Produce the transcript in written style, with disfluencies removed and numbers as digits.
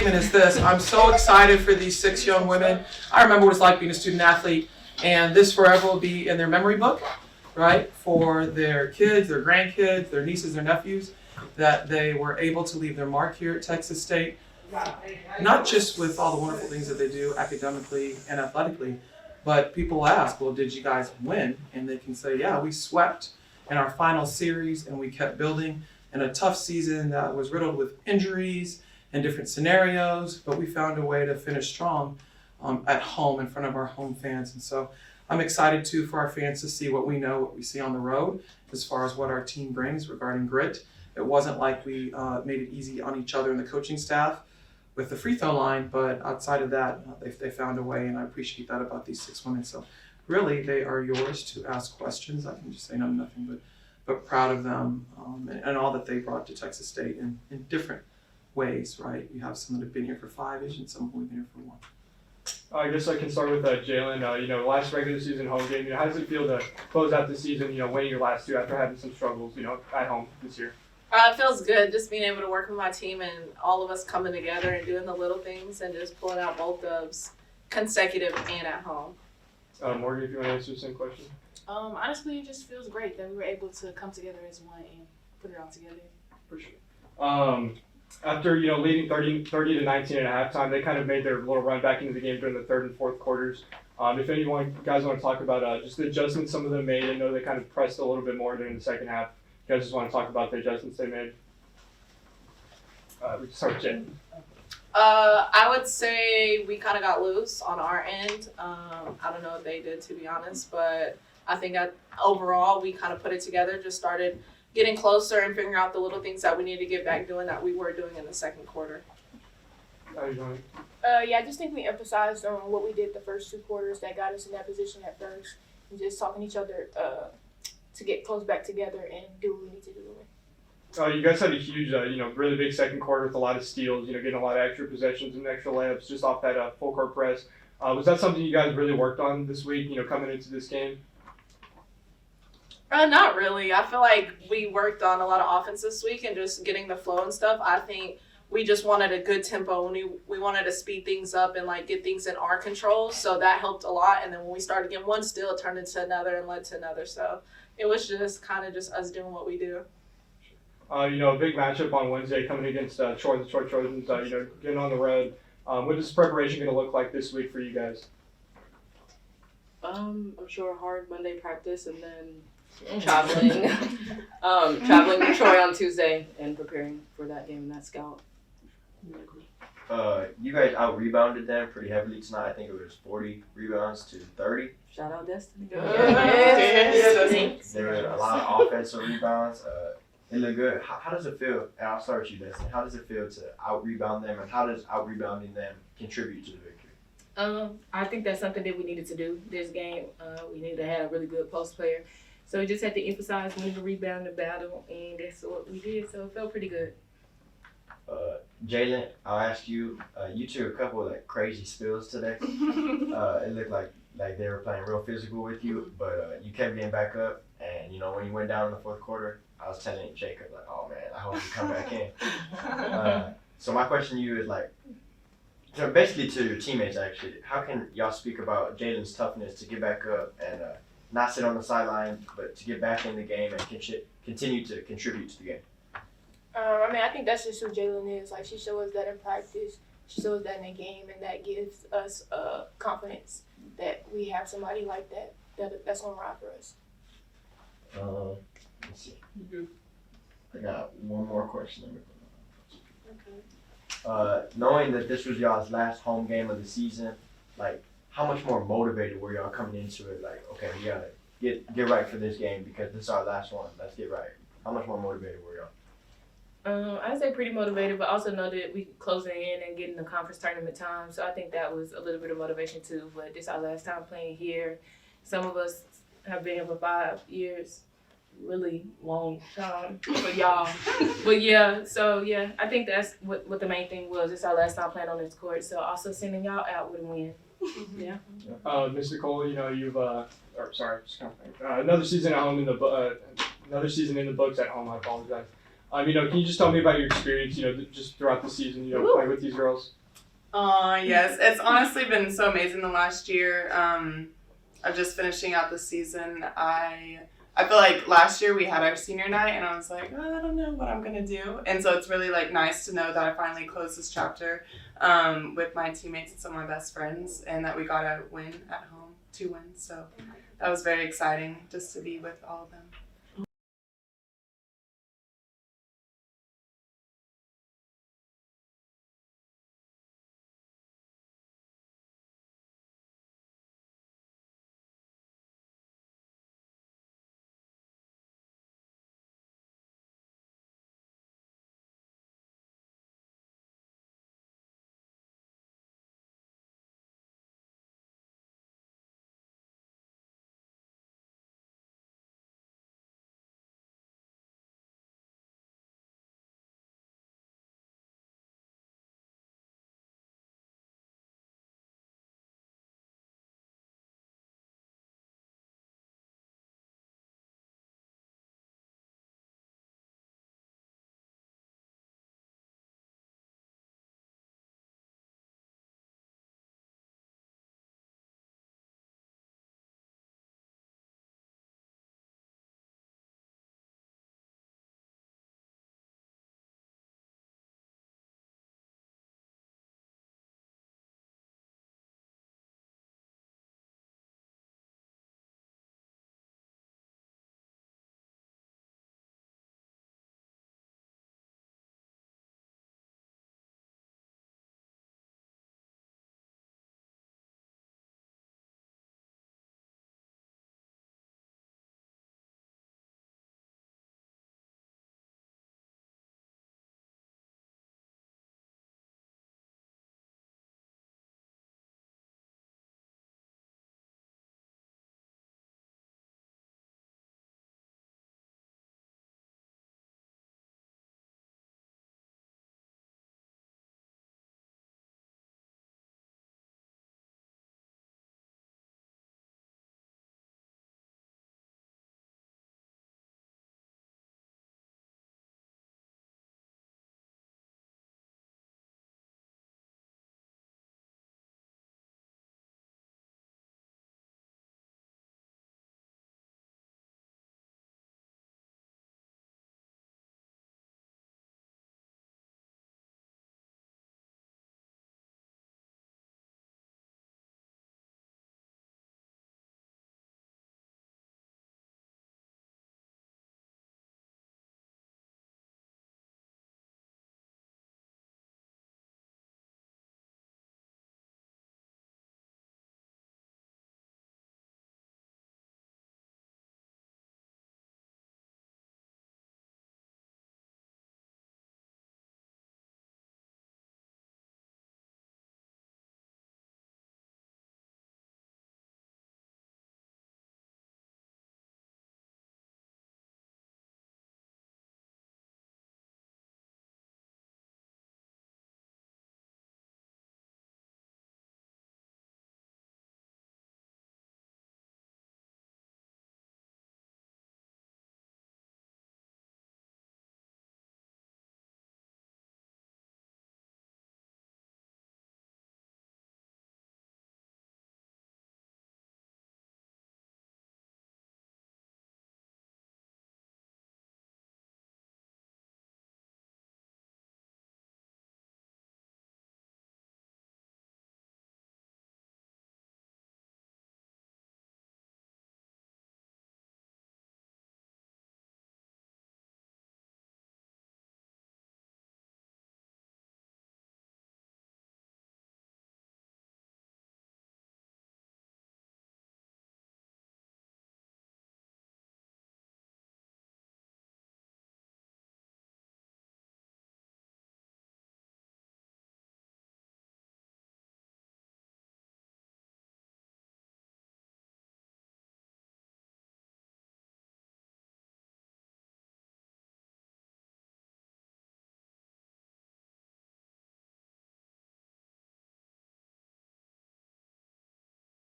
statement is this: I'm so excited for these 6 young women. I remember what it's like being a student athlete, and this forever will be in their memory book, right? For their kids, their grandkids, their nieces, their nephews, that they were able to leave their mark here at Texas State, not just with all the wonderful things that they do academically and athletically, but people ask, well, did you guys win? And they can say, yeah, we swept in our final series and we kept building in a tough season that was riddled with injuries and different scenarios, but we found a way to finish strong at home in front of our home fans. And so I'm excited too for our fans to see what we know, what we see on the road as far as what our team brings regarding grit. It wasn't like we made it easy on each other and the coaching staff with the free throw line, but outside of that, they found a way, and I appreciate that about these 6 women. So really, they are yours to ask questions. I can just say nothing but proud of them and all that they brought to Texas State in different ways, right? You have some that have been here for 5-ish and some who have been here for 1. I guess I can start with Jalen. Last regular season home game. How does it feel to close out the season, winning your last 2 after having some struggles, at home this year? It feels good just being able to work with my team and all of us coming together and doing the little things and just pulling out both dubs, consecutive and at home. Morgan, if you want to answer the same question. Honestly, it just feels great that we were able to come together as one and put it all together. For sure. After leading 30 to 19 at halftime, they kind of made their little run back into the game during the 3rd and 4th quarters. If anyone guys want to talk about just the adjustments some of them made, I know they kind of pressed a little bit more during the second half. You guys just want to talk about the adjustments they made? We can start with Jen. I would say we kind of got loose on our end. I don't know what they did, to be honest, but I think overall we kind of put it together, just started getting closer and figuring out the little things that we need to get back doing that we were doing in the second quarter. How are you doing? I just think we emphasized on what we did the first 2 quarters that got us in that position at first, and just talking to each other to get close back together and do what we need to do. You guys had a huge, really big second quarter with a lot of steals, getting a lot of extra possessions and extra layups just off that full court press. Was that something you guys really worked on this week, coming into this game? Not really. I feel like we worked on a lot of offense this week and just getting the flow and stuff. I think we just wanted a good tempo and we wanted to speed things up and get things in our control. So that helped a lot. And then when we started getting one steal, it turned into another and led to another. So it was just kind of just us doing what we do. A big matchup on Wednesday coming against the Troy Trojans, getting on the road. What is preparation going to look like this week for you guys? I'm sure hard Monday practice and then traveling to Troy on Tuesday and preparing for that game and that scout. You guys out-rebounded them pretty heavily tonight. I think it was 40 rebounds to 30. Shout out Destiny. Yes. There were a lot of offensive rebounds. It looked good. How does it feel? And I'll start with you, Destiny. How does it feel to out-rebound them, and how does out-rebounding them contribute to the victory? I think that's something that we needed to do this game. We needed to have a really good post player. So we just had to emphasize winning the rebound and battle, and that's what we did. So it felt pretty good. Jalen, I'll ask you. You took a couple of crazy spills today. It looked like they were playing real physical with you, but you kept getting back up. And when you went down in the 4th quarter, I was telling Jacob oh man, I hope you come back in. So my question to you is so basically to your teammates actually, how can y'all speak about Jalen's toughness to get back up and not sit on the sideline, but to get back in the game and continue to contribute to the game? I think that's just who Jalen is. She shows us that in practice, she shows us that in the game, and that gives us confidence that we have somebody like that's going to ride for us. Let's see. I got one more question. Okay. Knowing that this was y'all's last home game of the season, how much more motivated were y'all coming into it? Okay, we gotta get right for this game because this is our last one. Let's get right. How much more motivated were y'all? I'd say pretty motivated, but also know that we closing in and getting the conference tournament time. So I think that was a little bit of motivation too. But this is our last time playing here. Some of us have been here for 5 years. Really long time for y'all. But I think that's what the main thing was. It's our last time playing on this court. So also sending y'all out with a win. Yeah. Mr. Cole, you've another season at home another season in the books at home. I apologize. Can you just tell me about your experience, just throughout the season, playing with these girls? Yes, it's honestly been so amazing the last year. Of just finishing out the season. I feel like last year we had our senior night and I was like, I don't know what I'm gonna do. And so it's really like nice to know that I finally closed this chapter with my teammates and some of my best friends, and that we got a win at home, 2 wins. So that was very exciting just to be with all of them.